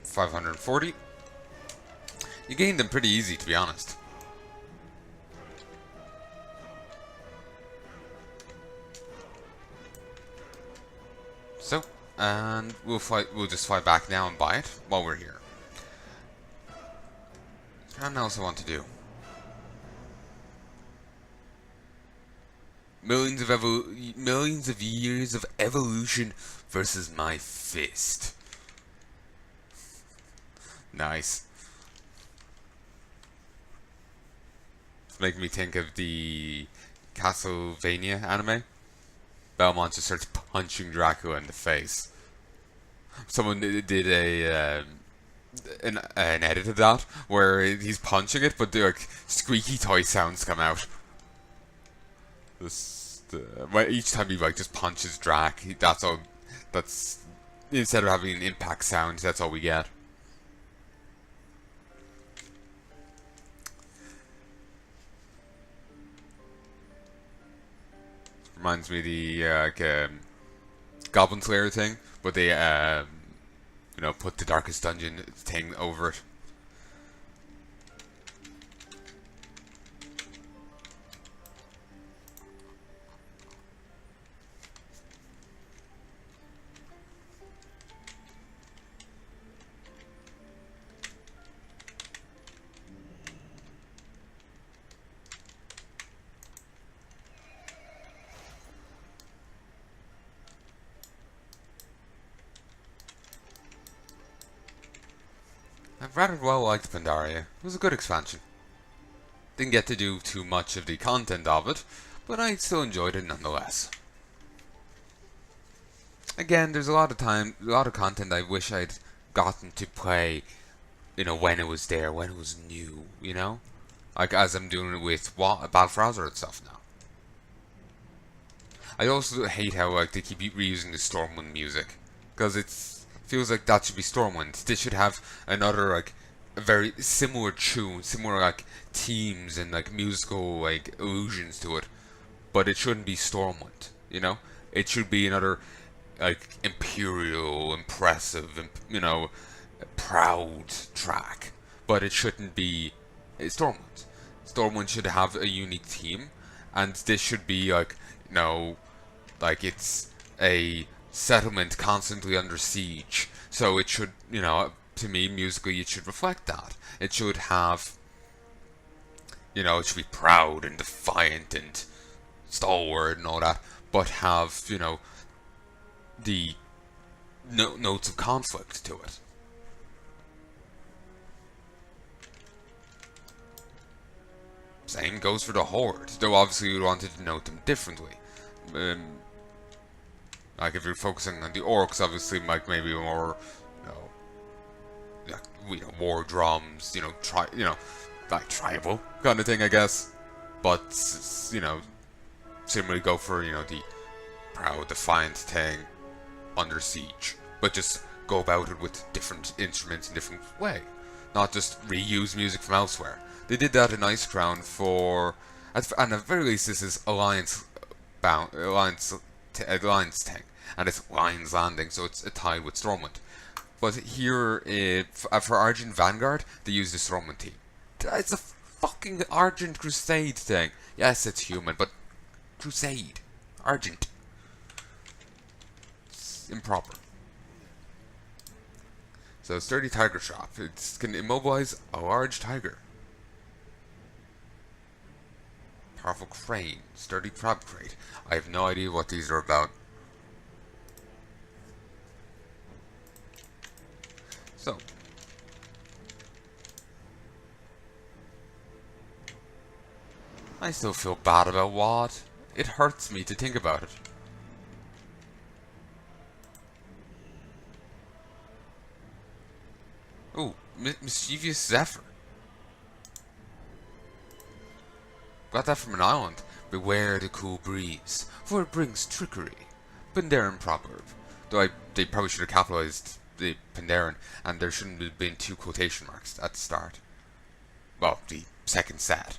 540. You gained them pretty easy, to be honest. So, and we'll just fly back now and buy it while we're here. What else I want to do? Millions of years of evolution versus my fist. Nice. It's making me think of the Castlevania anime. Belmont just starts punching Dracula in the face. Someone did an edit of that where he's punching it, but the like squeaky toy sounds come out. Each time he like just punches Drac, that's all. That's instead of having an impact sound, that's all we get. Reminds me of the Goblin Slayer thing, but they put the Darkest Dungeon thing over it. I rather well liked Pandaria. It was a good expansion. Didn't get to do too much of the content of it, but I still enjoyed it nonetheless. Again, there's a lot of content I wish I'd gotten to play, when it was there, when it was new, Like as I'm doing it with Battle for Azeroth stuff now. I also hate how they keep reusing the Stormwind music, because feels like that should be Stormwind. This should have another a very similar tune, similar themes and musical allusions to it, but it shouldn't be Stormwind. It should be another imperial, impressive, proud track, but it shouldn't be Stormwind. Stormwind should have a unique theme, and this should be it's a settlement constantly under siege. So it should, to me, musically, it should reflect that. It should have, it should be proud and defiant and stalwart and all that, but have, the notes of conflict to it. Same goes for the Horde, though obviously we wanted to note them differently. If you're focusing on the orcs, obviously, maybe more, war drums, tribal kind of thing, I guess. But similarly go for the proud, defiant thing under siege, but just go about it with different instruments in different way, not just reuse music from elsewhere. They did that in Icecrown and at very least this is Alliance thing, and it's Lion's Landing, so it's tied with Stormwind. But here, for Argent Vanguard, they use the Stormwind theme. It's a fucking Argent Crusade thing. Yes, it's human, but Crusade. Argent. It's improper. So, Sturdy Tiger Shop. It can immobilize a large tiger. Powerful Crane. Sturdy Crab Crate. I have no idea what these are about. So, I still feel bad about WoD. It hurts me to think about it. Ooh, Mischievous Zephyr. Got that from an island. Beware the cool breeze, for it brings trickery. Pandaren proverb. Though they probably should have capitalized the Pandaren, and there shouldn't have been 2 quotation marks at the start. Well, the second set.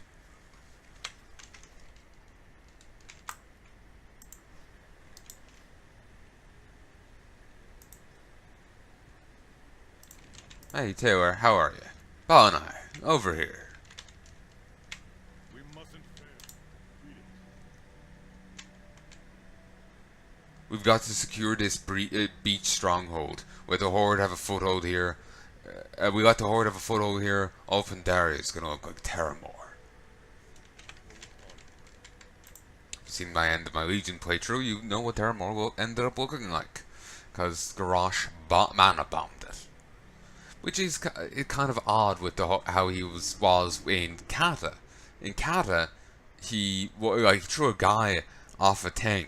Hey Taylor, how are you? Palnai, over here. We mustn't fail. Greetings. We've got to secure this beach stronghold. With the Horde have a foothold here. We let the Horde have a foothold here. All Pandaria is gonna look like Terramore. You've seen my end of my Legion playthrough, you know what Terramore will ended up looking like. Because Garrosh mana bombed it. Which is kind of odd with how he was in Kata. In Kata, he threw a guy off a thing,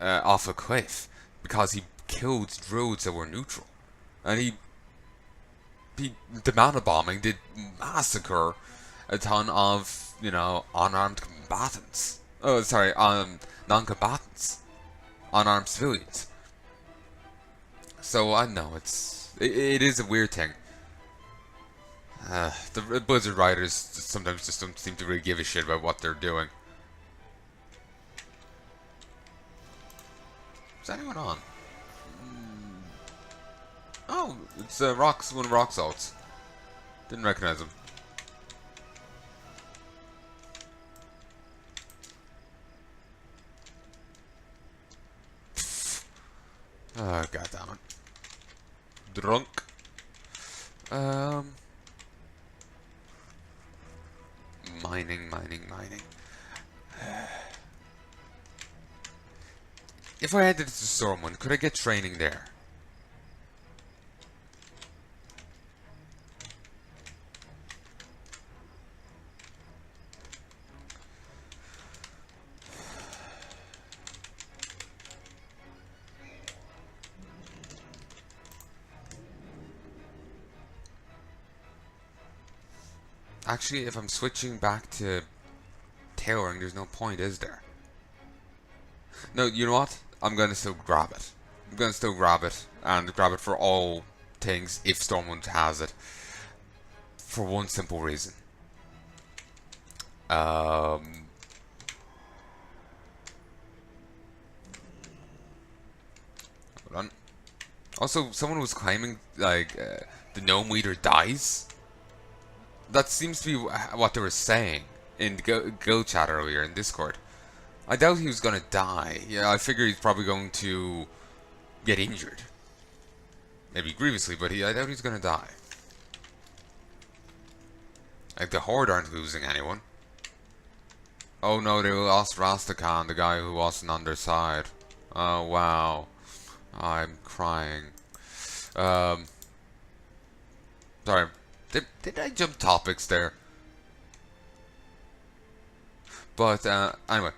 off a cliff, because he killed druids that were neutral, and the mana bombing did massacre a ton of unarmed combatants. Oh, sorry, non-combatants, unarmed civilians. So I know it is a weird thing. The Blizzard writers sometimes just don't seem to really give a shit about what they're doing. Is anyone on? Oh, it's one of Rock Salts. Didn't recognize him. Oh, god damn it. Drunk. Mining. If I headed to Stormwind, could I get training there? Actually, if I'm switching back to tailoring, there's no point, is there? No, you know what? I'm gonna still grab it. I'm gonna still grab it, and grab it for all things if Stormwind has it. For one simple reason. Um... Hold on. Also, someone was claiming, the gnome leader dies. That seems to be what they were saying in Guild chat earlier in Discord. I doubt he was gonna die. Yeah, I figure he's probably going to get injured. Maybe grievously, but I doubt he's gonna die. Like, the Horde aren't losing anyone. Oh no, they lost Rastakhan, the guy who wasn't on their side. Oh wow. I'm crying. Sorry. Did I jump topics there? But, anyway.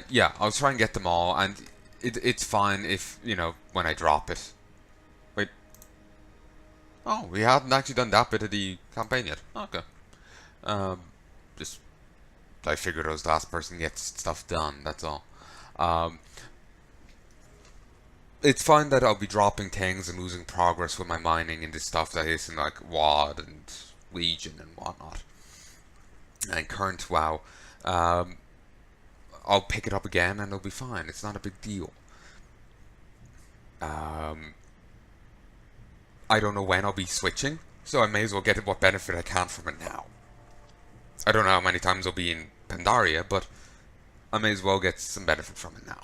Yeah, I'll try and get them all, and it's fine if, when I drop it. Wait. Oh, we hadn't actually done that bit of the campaign yet. Okay. Just, I figured I was the last person to get stuff done, that's all. It's fine that I'll be dropping things and losing progress with my mining into stuff that isn't like WoD and Legion and whatnot. And current WoW. I'll pick it up again and it'll be fine. It's not a big deal. I don't know when I'll be switching, so I may as well get what benefit I can from it now. I don't know how many times I'll be in Pandaria, but I may as well get some benefit from it now.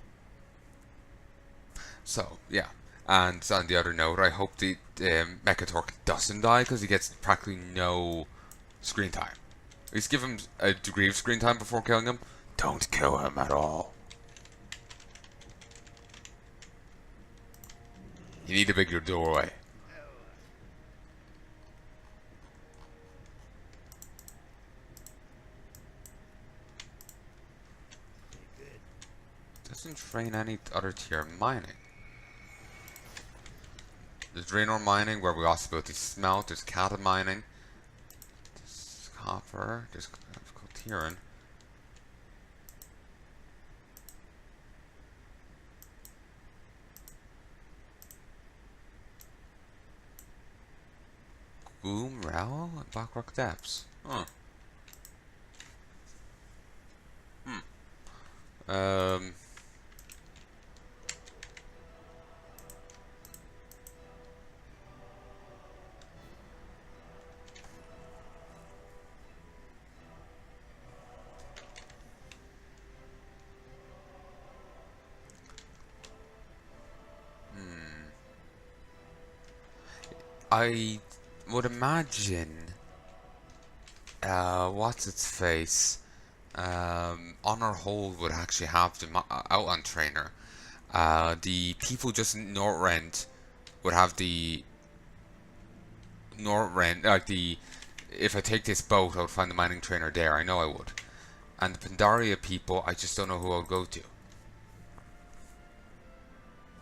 So, yeah. And on the other note, I hope the Mechatork doesn't die, because he gets practically no screen time. At least give him a degree of screen time before killing him. Don't kill him at all. You need a bigger doorway. Doesn't train any other tier mining. There's Draenor mining, where we also built the smelt. There's Kata mining. There's copper. There's Kaltiran. Gloom, Rowell, and Blackrock Depths. Huh. Um... I would imagine, what's its face? Honor Hold would actually have the Outland trainer. The people just in Northrend would have the Northrend, like the. If I take this boat, I would find the mining trainer there. I know I would. And the Pandaria people, I just don't know who I would go to.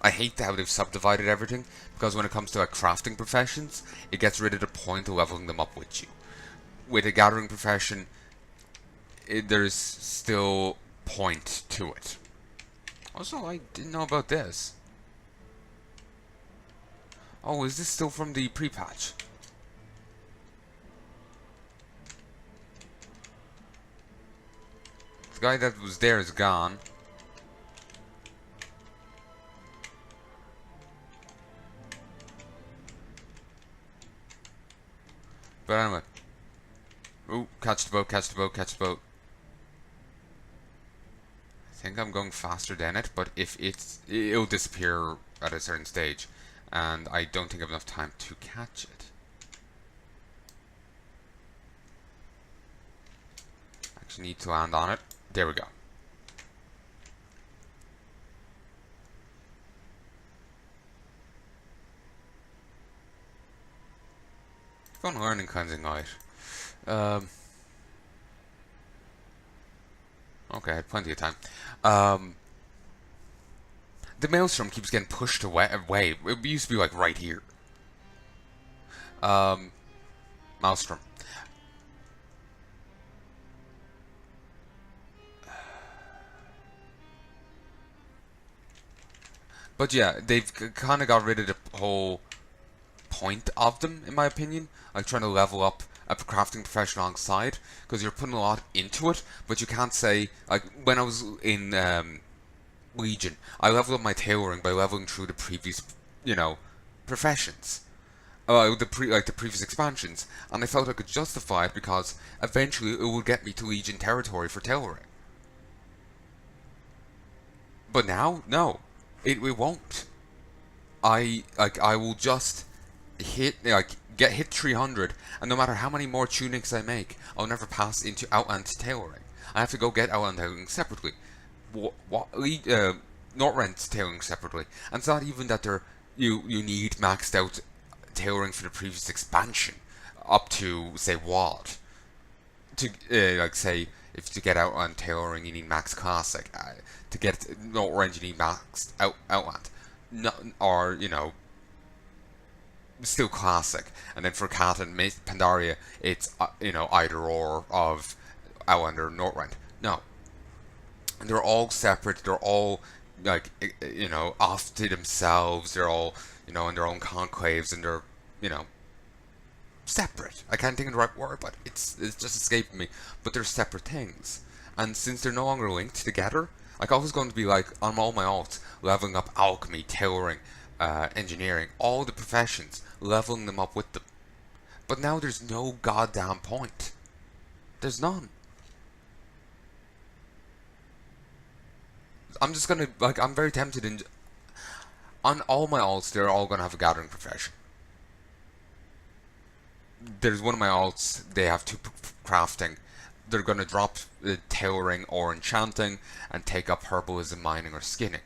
I hate how they've subdivided everything, because when it comes to like crafting professions, it gets rid of the point of leveling them up with you. With a gathering profession, there's still point to it. Also, I didn't know about this. Oh, is this still from the pre-patch? The guy that was there is gone. But anyway. Ooh, catch the boat, catch the boat, catch the boat. I think I'm going faster than it, but if it'll disappear at a certain stage. And I don't think I have enough time to catch it. Actually need to land on it. There we go. Going learning cleansing light. Okay, I had plenty of time. The maelstrom keeps getting pushed away. It used to be like right here. Maelstrom. But yeah, they've kind of got rid of the whole point of them, in my opinion. Like trying to level up a crafting profession alongside, because you're putting a lot into it, but you can't say, like, when I was in Legion, I leveled up my tailoring by leveling through the previous, professions. The previous expansions, and I felt I could justify it because eventually it would get me to Legion territory for tailoring. But now, no, it won't. I will just get hit 300, and no matter how many more tunics I make, I'll never pass into Outland tailoring. I have to go get Outland tailoring separately. Northrend's tailoring separately, and it's not even that you need maxed out tailoring for the previous expansion up to say what to say if to get Outland tailoring you need max classic, to get Northrend you need maxed Outland, no, or still classic, and then for Cat and Pandaria it's either or of Outland or Northrend. No, they're all separate. They're all off to themselves. They're all in their own conclaves, and they're separate. I can't think of the right word, but it's just escaping me. But they're separate things, and since they're no longer linked together, like I was going to be like on all my alts, leveling up alchemy, tailoring, engineering, all the professions, leveling them up with them. But now there's no goddamn point. There's none. I'm just gonna I'm very tempted on all my alts. They're all gonna have a gathering profession. There's one of my alts. They have two crafting. They're gonna drop tailoring or enchanting and take up herbalism, mining, or skinning.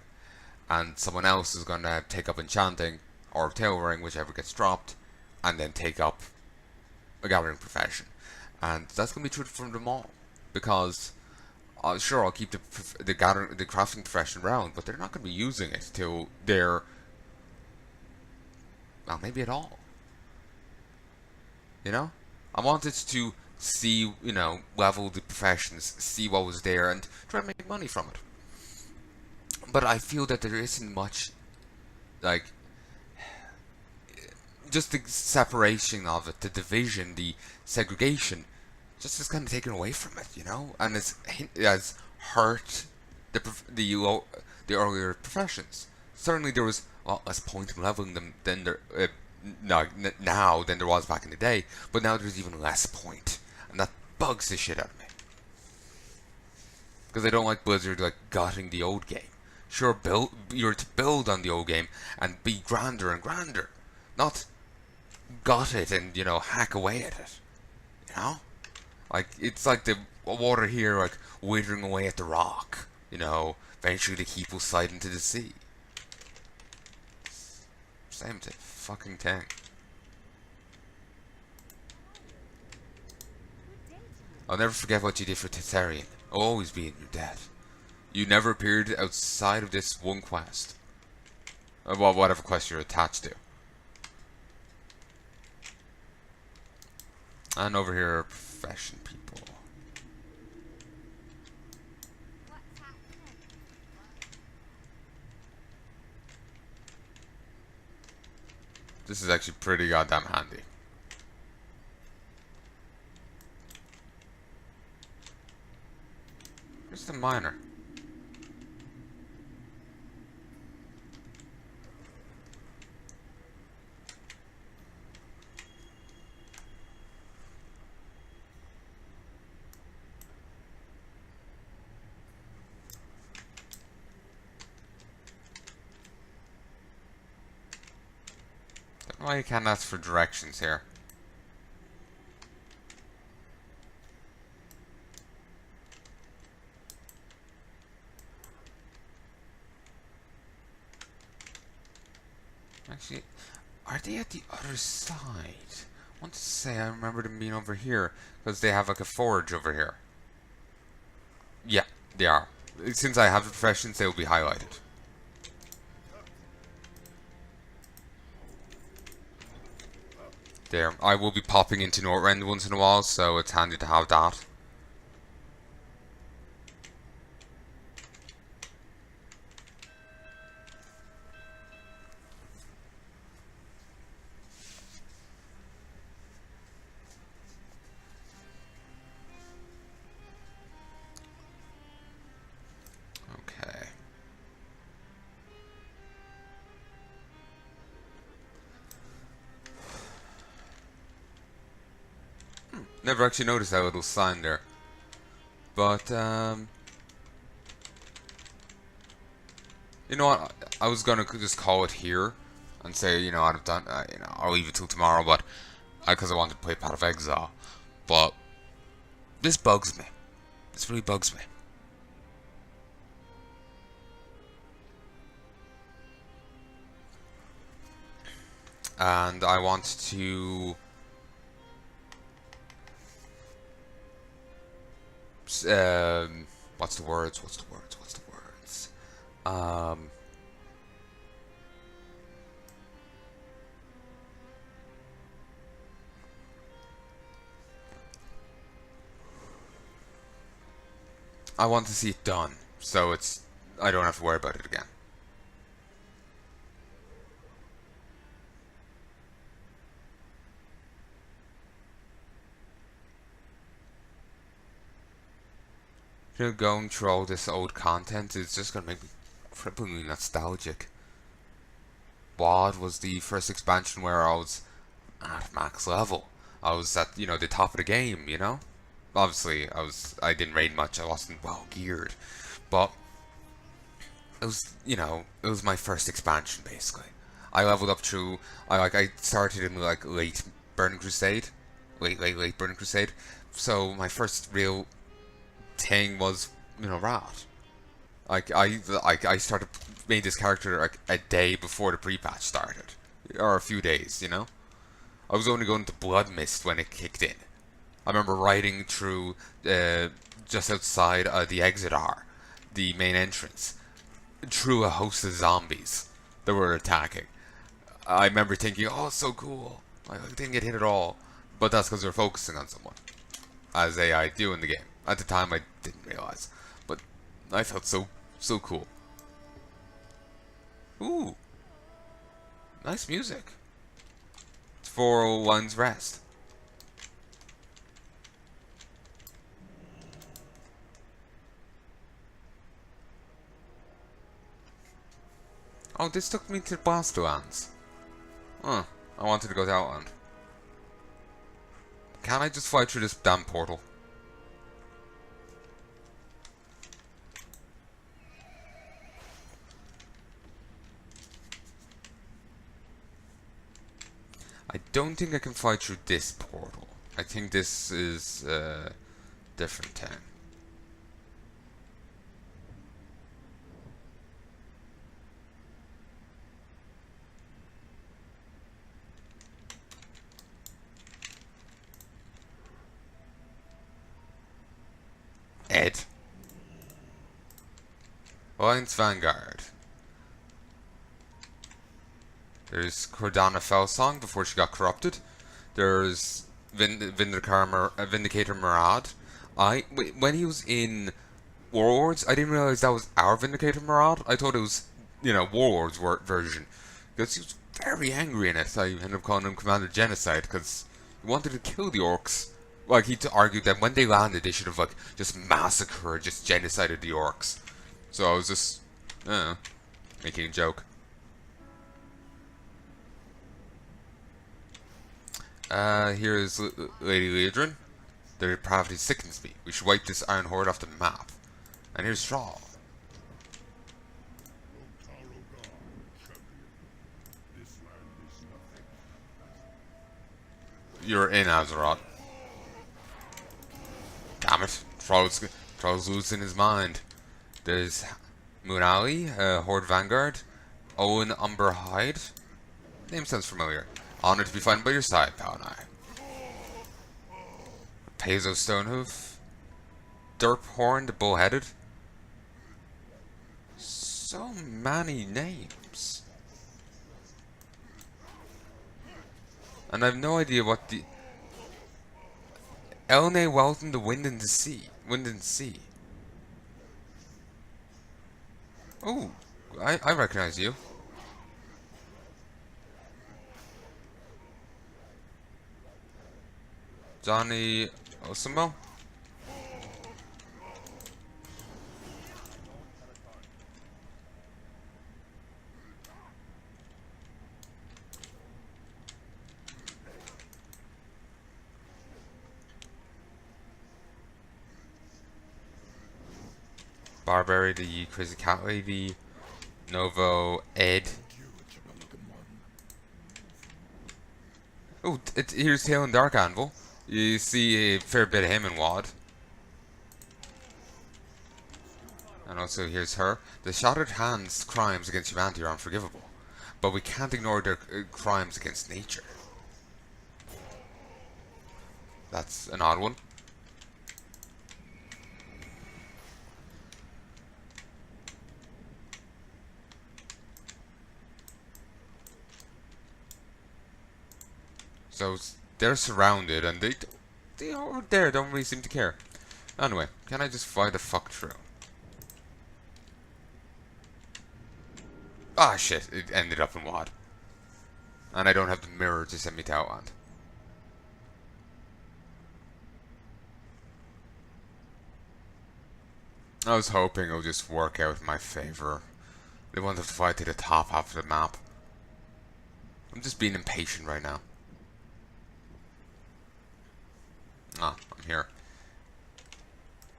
And someone else is gonna take up enchanting or tailoring, whichever gets dropped, and then take up a gathering profession. And that's gonna be true from them all, because sure, I'll keep the crafting profession around, but they're not going to be using it till they're, well, maybe at all. I wanted to see, level the professions, see what was there, and try to make money from it. But I feel that there isn't much, just the separation of it, the division, the segregation, just is kind of taken away from it, and it has hurt the earlier professions. Certainly, there was a lot less point in leveling them than now than there was back in the day. But now there's even less point, and that bugs the shit out of me, because I don't like Blizzard gutting the old game. Sure, you're to build on the old game and be grander and grander, not gut it and, you know, hack away at it. You know? Like, it's like the water here, like, withering away at the rock. You know, eventually the heap will slide into the sea. Same fucking thing. I'll never forget what you did for Tetherian. I'll always be in your debt. You never appeared outside of this one quest. Well, whatever quest you're attached to. And over here are profession people. This is actually pretty goddamn handy. Where's the miner? Don't know why you can't ask for directions here. Actually, are they at the other side? I want to say I remember them being over here because they have like a forge over here. Yeah, they are. Since I have the professions, they will be highlighted. There. I will be popping into Northrend once in a while, so it's handy to have that. Okay. Never actually noticed that little sign there. But, you know what? I was gonna just call it here and say, you know, I've done, you know, I'll leave it till tomorrow, but because I wanted to play Path of Exile. But this bugs me. This really bugs me. And I want to what's the words? I want to see it done, so I don't have to worry about it again. You know, going through all this old content is just gonna make me cripplingly nostalgic. WoD was the first expansion where I was at max level. I was at, you know, the top of the game, you know? Obviously, I didn't raid much, I wasn't well geared. But it was, you know, it was my first expansion basically. I leveled up through I started in like late Burning Crusade. Late Burning Crusade. So my first real thing was, you know, Wrath. I started made this character like a day before the pre-patch started, or a few days, you know. I was only going to Blood Mist when it kicked in. I remember riding through just outside the Exodar, the main entrance, through a host of zombies that were attacking. I remember thinking, "Oh, it's so cool!" I didn't get hit at all, but that's because they're focusing on someone, as AI do in the game. At the time, I didn't realize, but I felt so cool. Ooh, nice music. It's for one's rest. Oh, this took me to Blastlands. Huh. I wanted to go to Outland. Can I just fly through this damn portal? I don't think I can fly through this portal. I think this is a different town. Ed. Alliance Vanguard. There's Cordana Felsong before she got corrupted. There's Vindicator Murad. When he was in Warlords, I didn't realize that was our Vindicator Murad. I thought it was, Warlords version. Because he was very angry in it. I ended up calling him Commander Genocide because he wanted to kill the orcs. Like, he argued that when they landed, they should have, just massacred, just genocided the orcs. So I was just, making a joke. Here's Lady Leodrin. Their depravity sickens me. We should wipe this Iron Horde off the map. And here's Shaw. You're in Azeroth. Damn it. Troll's losing his mind. There's Moonali, Horde Vanguard. Owen Umber Hyde. Name sounds familiar. Honored to be found by your side, Palnai. Peso Stonehoof. Derphorn the Bullheaded. So many names. And I have no idea what the... Elne Welton the Wind and the Sea. Wind and Sea. Oh, I recognize you. Johnny Osimo? Barberry, the Crazy Cat Lady, Novo, Ed. Oh, here's Tail and Dark Anvil. You see a fair bit of him in WoD. And also here's her. The Shattered Hand's crimes against humanity are unforgivable, but we can't ignore their crimes against nature. That's an odd one. So they're surrounded, and they over there don't really seem to care. Anyway, can I just fly the fuck through? Ah shit, it ended up in WoD. And I don't have the mirror to send me to Outland. I was hoping it'll just work out in my favor. They wanted to fly to the top half of the map. I'm just being impatient right now. Ah, I'm here.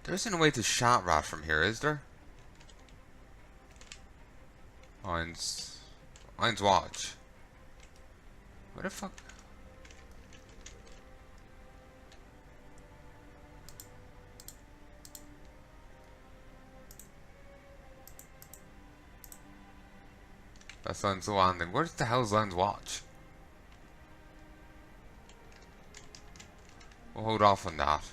There isn't a way to Shatrat from here, is there? Lions Watch. Where the fuck? That's Lions Landing. Where the hell is Lions Watch? We'll hold off on that.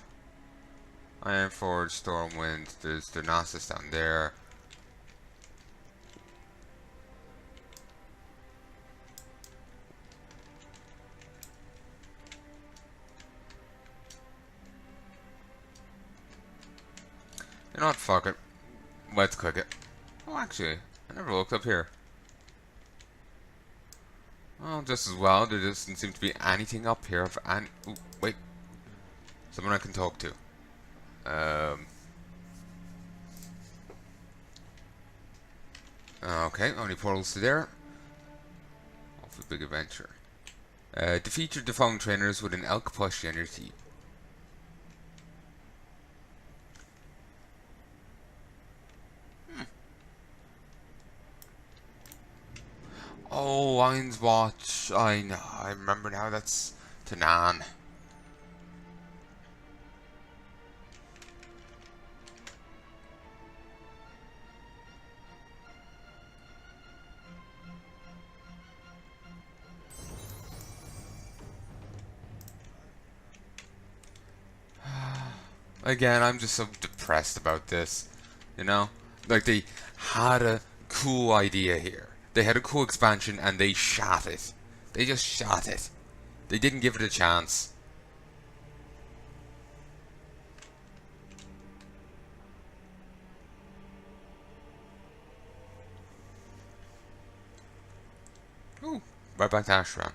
Ironforge, Stormwind, there's Darnassus down there. You know what, fuck it. Let's click it. Oh, actually, I never looked up here. Well, just as well, there doesn't seem to be anything up here of any... Ooh, wait. Someone I can talk to. Okay, only portals to there. Awfully big adventure. Defeat your defunct trainers with an elk plushie on your team. Oh, Ein's Watch. I know. I remember now. That's Tanan. Again, I'm just so depressed about this. You know? Like, they had a cool idea here. They had a cool expansion and they shot it. They just shot it. They didn't give it a chance. Ooh, right back to Ashram.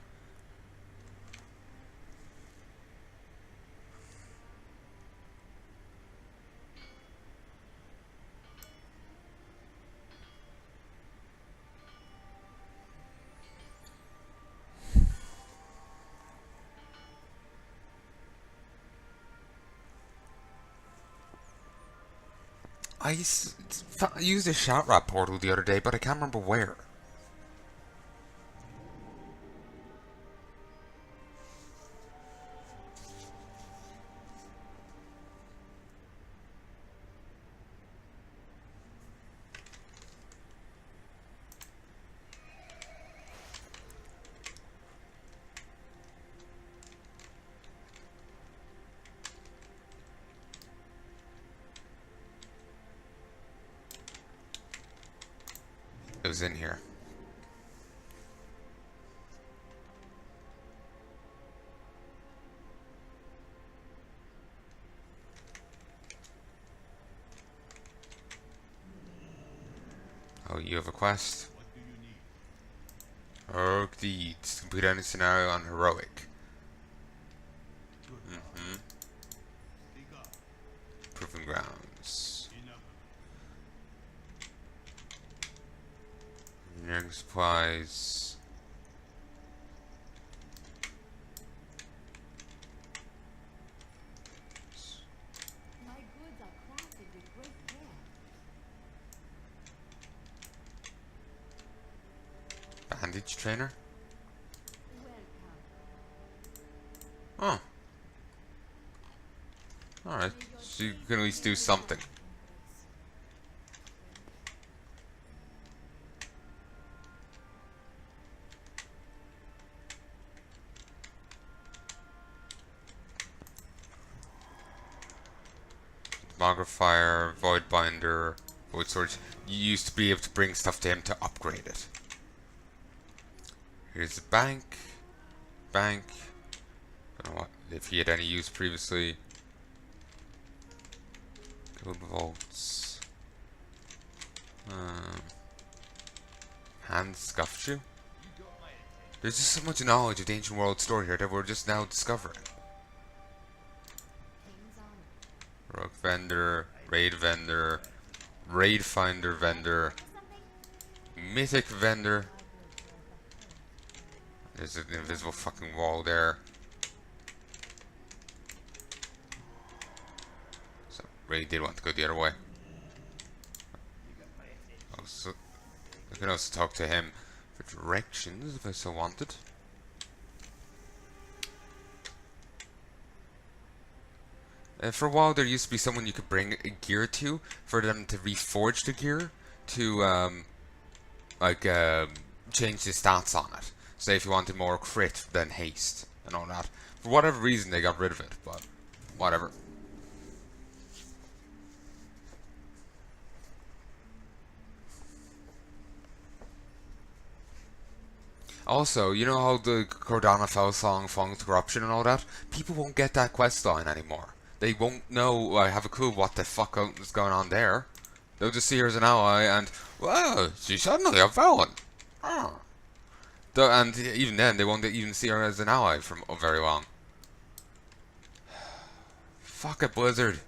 I used a shot rat portal the other day, but I can't remember where. It was in here. Oh, you have a quest? Heroic deeds. Complete any scenario on heroic. Proving grounds. Engineering supplies. My goods are crafted with great care. Bandage trainer? Welcome. Oh. Alright. So you can at least do something. Demogrifier, Void Binder, Void Sword. You used to be able to bring stuff to him to upgrade it. Here's the bank. Bank. Don't know what if he had any use previously. Gold vaults. Hand scuffed you. There's just so much knowledge of the ancient world story here that we're just now discovering. Rogue vendor, raid vendor, raid finder vendor, mythic vendor. There's an invisible fucking wall there. So really did want to go the other way. Also, I can also talk to him for directions if I so wanted. For a while there used to be someone you could bring a gear to for them to reforge the gear to change the stats on it. Say if you wanted more crit than haste and all that. For whatever reason they got rid of it, but whatever. Also, you know how the Cordana Fell song, Falling to Corruption and all that? People won't get that quest line anymore. They won't know, I have a clue what the fuck is going on there. They'll just see her as an ally and, well, she's suddenly a villain. Oh. And even then, they won't even see her as an ally for very long. Fuck it, Blizzard.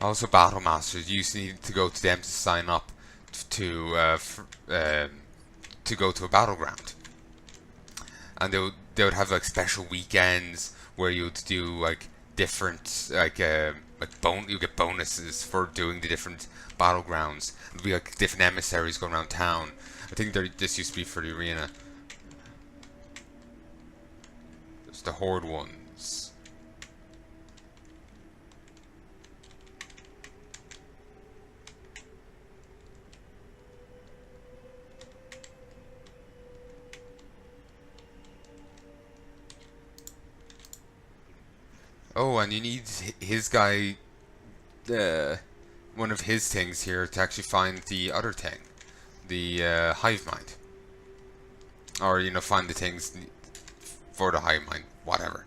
Also, Battle Masters, you used to need to go to them to sign up to go to a battleground. and they would have like special weekends where you'd do like different you get bonuses for doing the different battlegrounds. There'd be like different emissaries going around town. I think this used to be for the arena. There's the horde ones. Oh, and you need his guy, one of his things here to actually find the other thing, the hive mind, or find the things for the hive mind, whatever.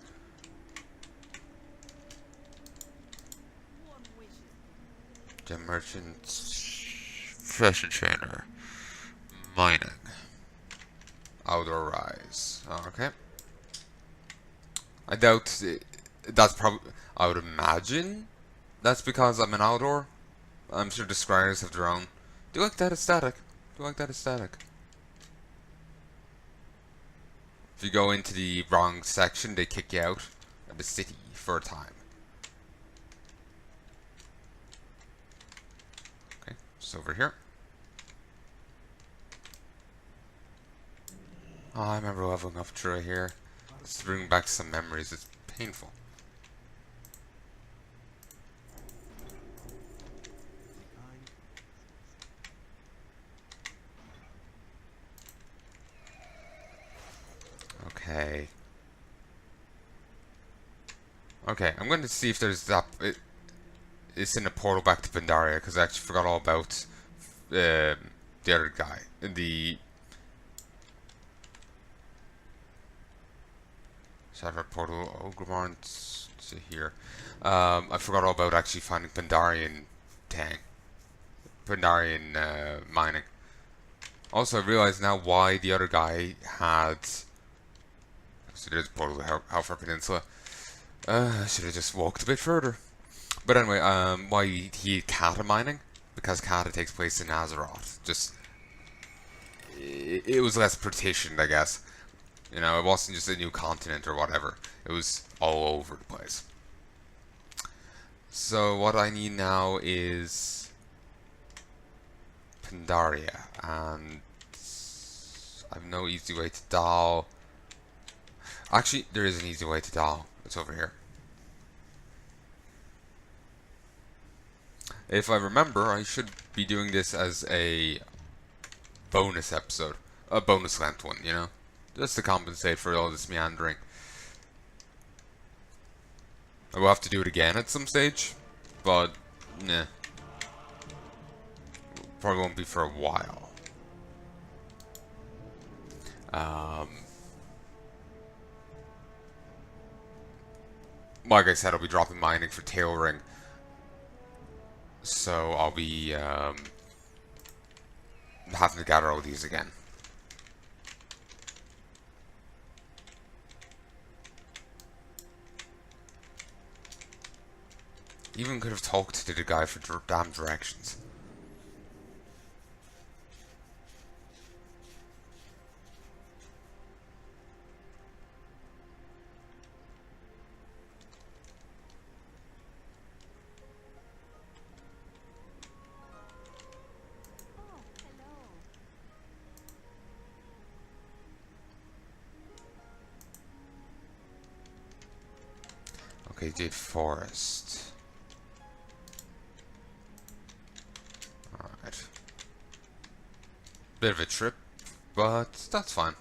Gem merchant, fashion trainer, mining, outdoor rise. Oh, okay. I doubt that's probably. I would imagine that's because I'm an outdoor. I'm sure the scryers have their own. Do you like that aesthetic? Do you like that aesthetic? If you go into the wrong section, they kick you out of the city for a time. Okay, just over here. Oh, I remember leveling up through here. Let's bring back some memories. It's painful. Okay. Okay, I'm going to see if there's that. It's in a portal back to Pandaria because I actually forgot all about the other guy. The Shadow portal. Ogremarn to here. I forgot all about actually finding Pandarian tang. Pandarian mining. Also, I realize now why the other guy had. So there's a portal to Hellfire Peninsula. I should have just walked a bit further. But anyway, why he had Kata mining? Because Kata takes place in Azeroth. Just it was less partitioned, I guess. It wasn't just a new continent or whatever. It was all over the place. So what I need now is Pandaria, and I have no easy way to Dal. Actually, there is an easy way to Dal. It's over here. If I remember, I should be doing this as a bonus episode. A bonus length one, just to compensate for all this meandering. I will have to do it again at some stage, but nah. Probably won't be for a while. Like I said, I'll be dropping mining for Tail Ring, so I'll be having to gather all these again. Even could have talked to the guy for damn directions. Oh, hello. Okay, Jade Forest. Alright. Bit of a trip, but that's fine.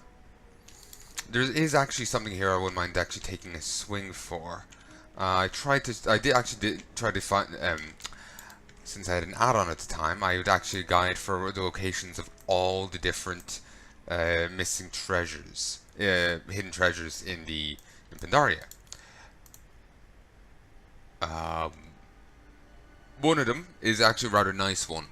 There is actually something here I wouldn't mind actually taking a swing for. I did actually try to find, since I had an add-on at the time, I would actually guide for the locations of all the different missing treasures, hidden treasures in Pandaria. One of them is actually a rather nice one.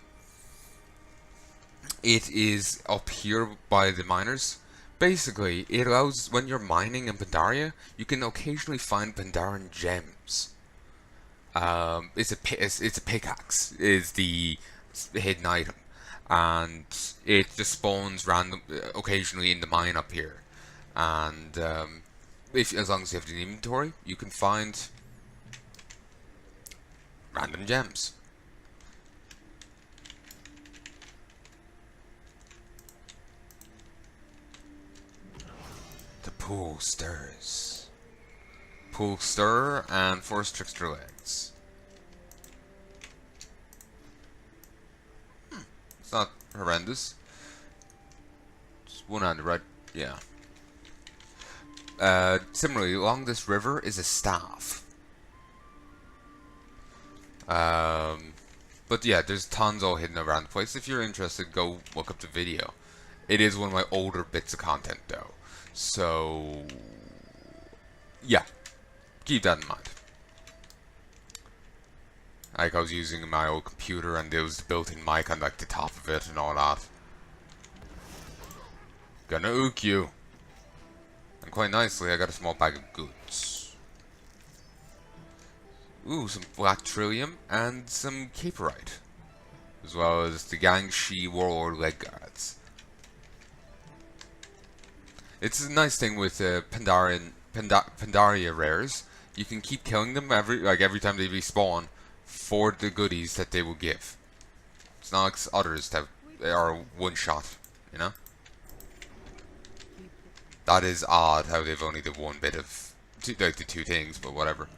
It is up here by the miners. Basically, it allows, when you're mining in Pandaria, you can occasionally find Pandaren gems. It's a pickaxe, is the hidden item, and it just spawns occasionally in the mine up here. And if as long as you have the inventory, you can find random gems. The pool stirs. Pool stir and forest trickster legs. It's not horrendous. Just one-handed, right? Yeah. Similarly, along this river is a staff. But yeah, there's tons all hidden around the place. If you're interested, go look up the video. It is one of my older bits of content, though. So, yeah, keep that in mind. Like, I was using my old computer, and there was the built-in mic on like the top of it and all that. Gonna ook you. And quite nicely, I got a small bag of goods. Ooh, some black trillium and some caperite, as well as the Gangshi Warlord leg guards. It's a nice thing with Pandaria rares. You can keep killing them every time they respawn for the goodies that they will give. It's not like others that are one shot, you know? That is odd how they've only done one bit of the two things, but whatever.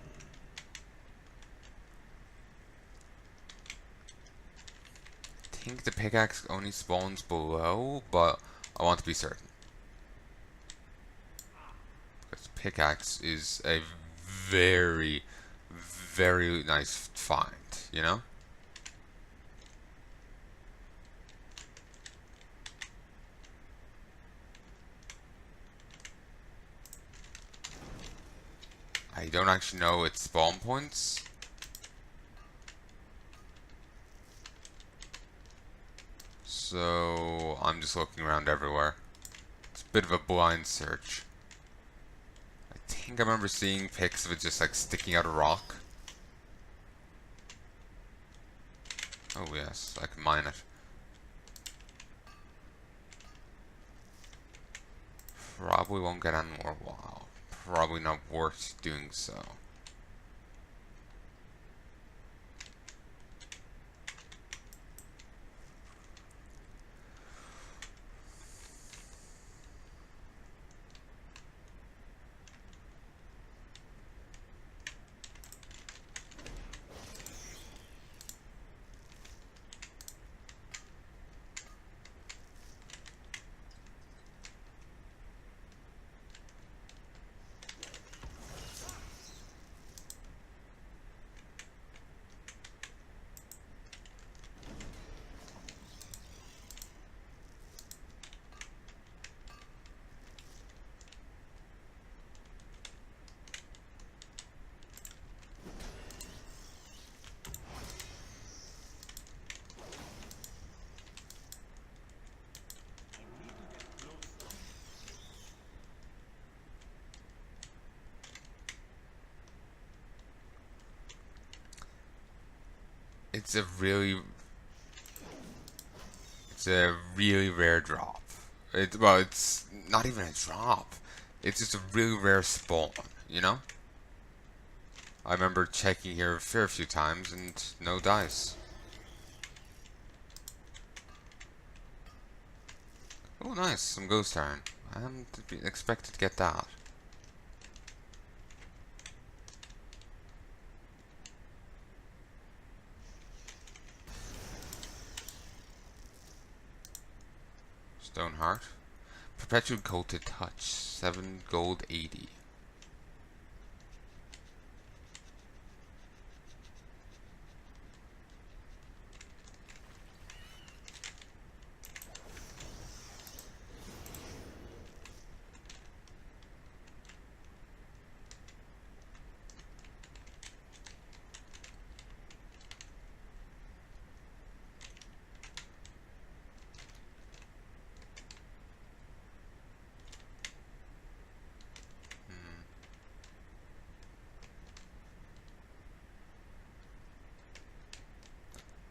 I think the pickaxe only spawns below, but I want to be certain. Because the pickaxe is a very, very nice find, you know? I don't actually know its spawn points. So I'm just looking around everywhere. It's a bit of a blind search. I think I remember seeing pics of it just like sticking out a rock. Oh yes, I can mine it. Probably won't get any more while. Probably not worth doing so. It's a really rare drop. Well, it's not even a drop. It's just a really rare spawn, you know? I remember checking here a fair few times and no dice. Oh nice, some ghost iron. I hadn't expected to get that. Stone heart. Perpetual coated touch. 7 gold 80.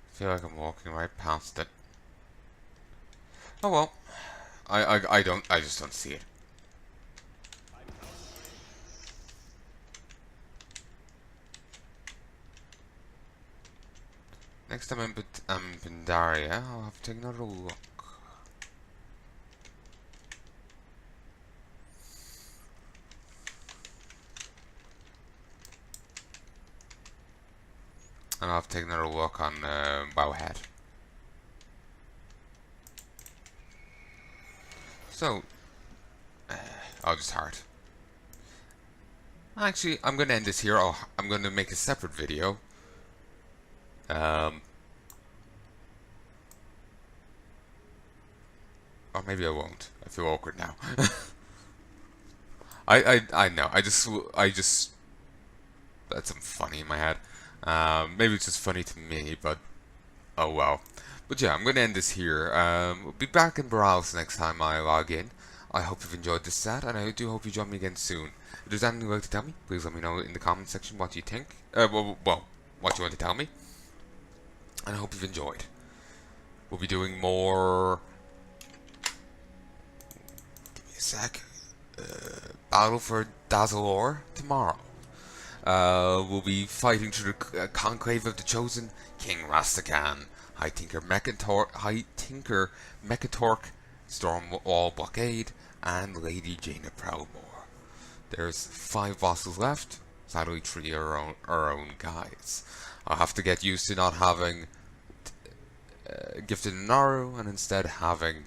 I feel like I'm walking right past it. Oh well. I just don't see it. Next time I'm in Pandaria, I'll have to take another look. And I'll have to take another look on Bowhead. So, I'll just heart. Actually, I'm going to end this here. I'm going to make a separate video. Or maybe I won't. I feel awkward now. I know. I just that's something funny in my head. Maybe it's just funny to me, but oh well. But yeah, I'm going to end this here. We'll be back in Browse next time I log in. I hope you've enjoyed this set, and I do hope you join me again soon. If there's anything you'd like to tell me, please let me know in the comment section what you think. Well, what you want to tell me. And I hope you've enjoyed. We'll be doing more... Give me a sec. Battle for Dazalor tomorrow. We'll be fighting through the Conclave of the Chosen, King Rastakhan, High Tinker Mechatork, Stormwall Blockade, and Lady Jaina Proudmoore. There's 5 bosses left. Sadly, 3 are our own guys. I'll have to get used to not having Gifted Naru and instead having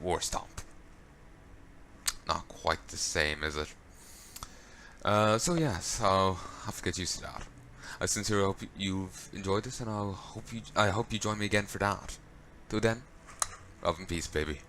War Stomp. Not quite the same, is it? So yes, I'll have to get used to that. I sincerely hope you've enjoyed this, and I hope you join me again for that. Till then, love and peace, baby.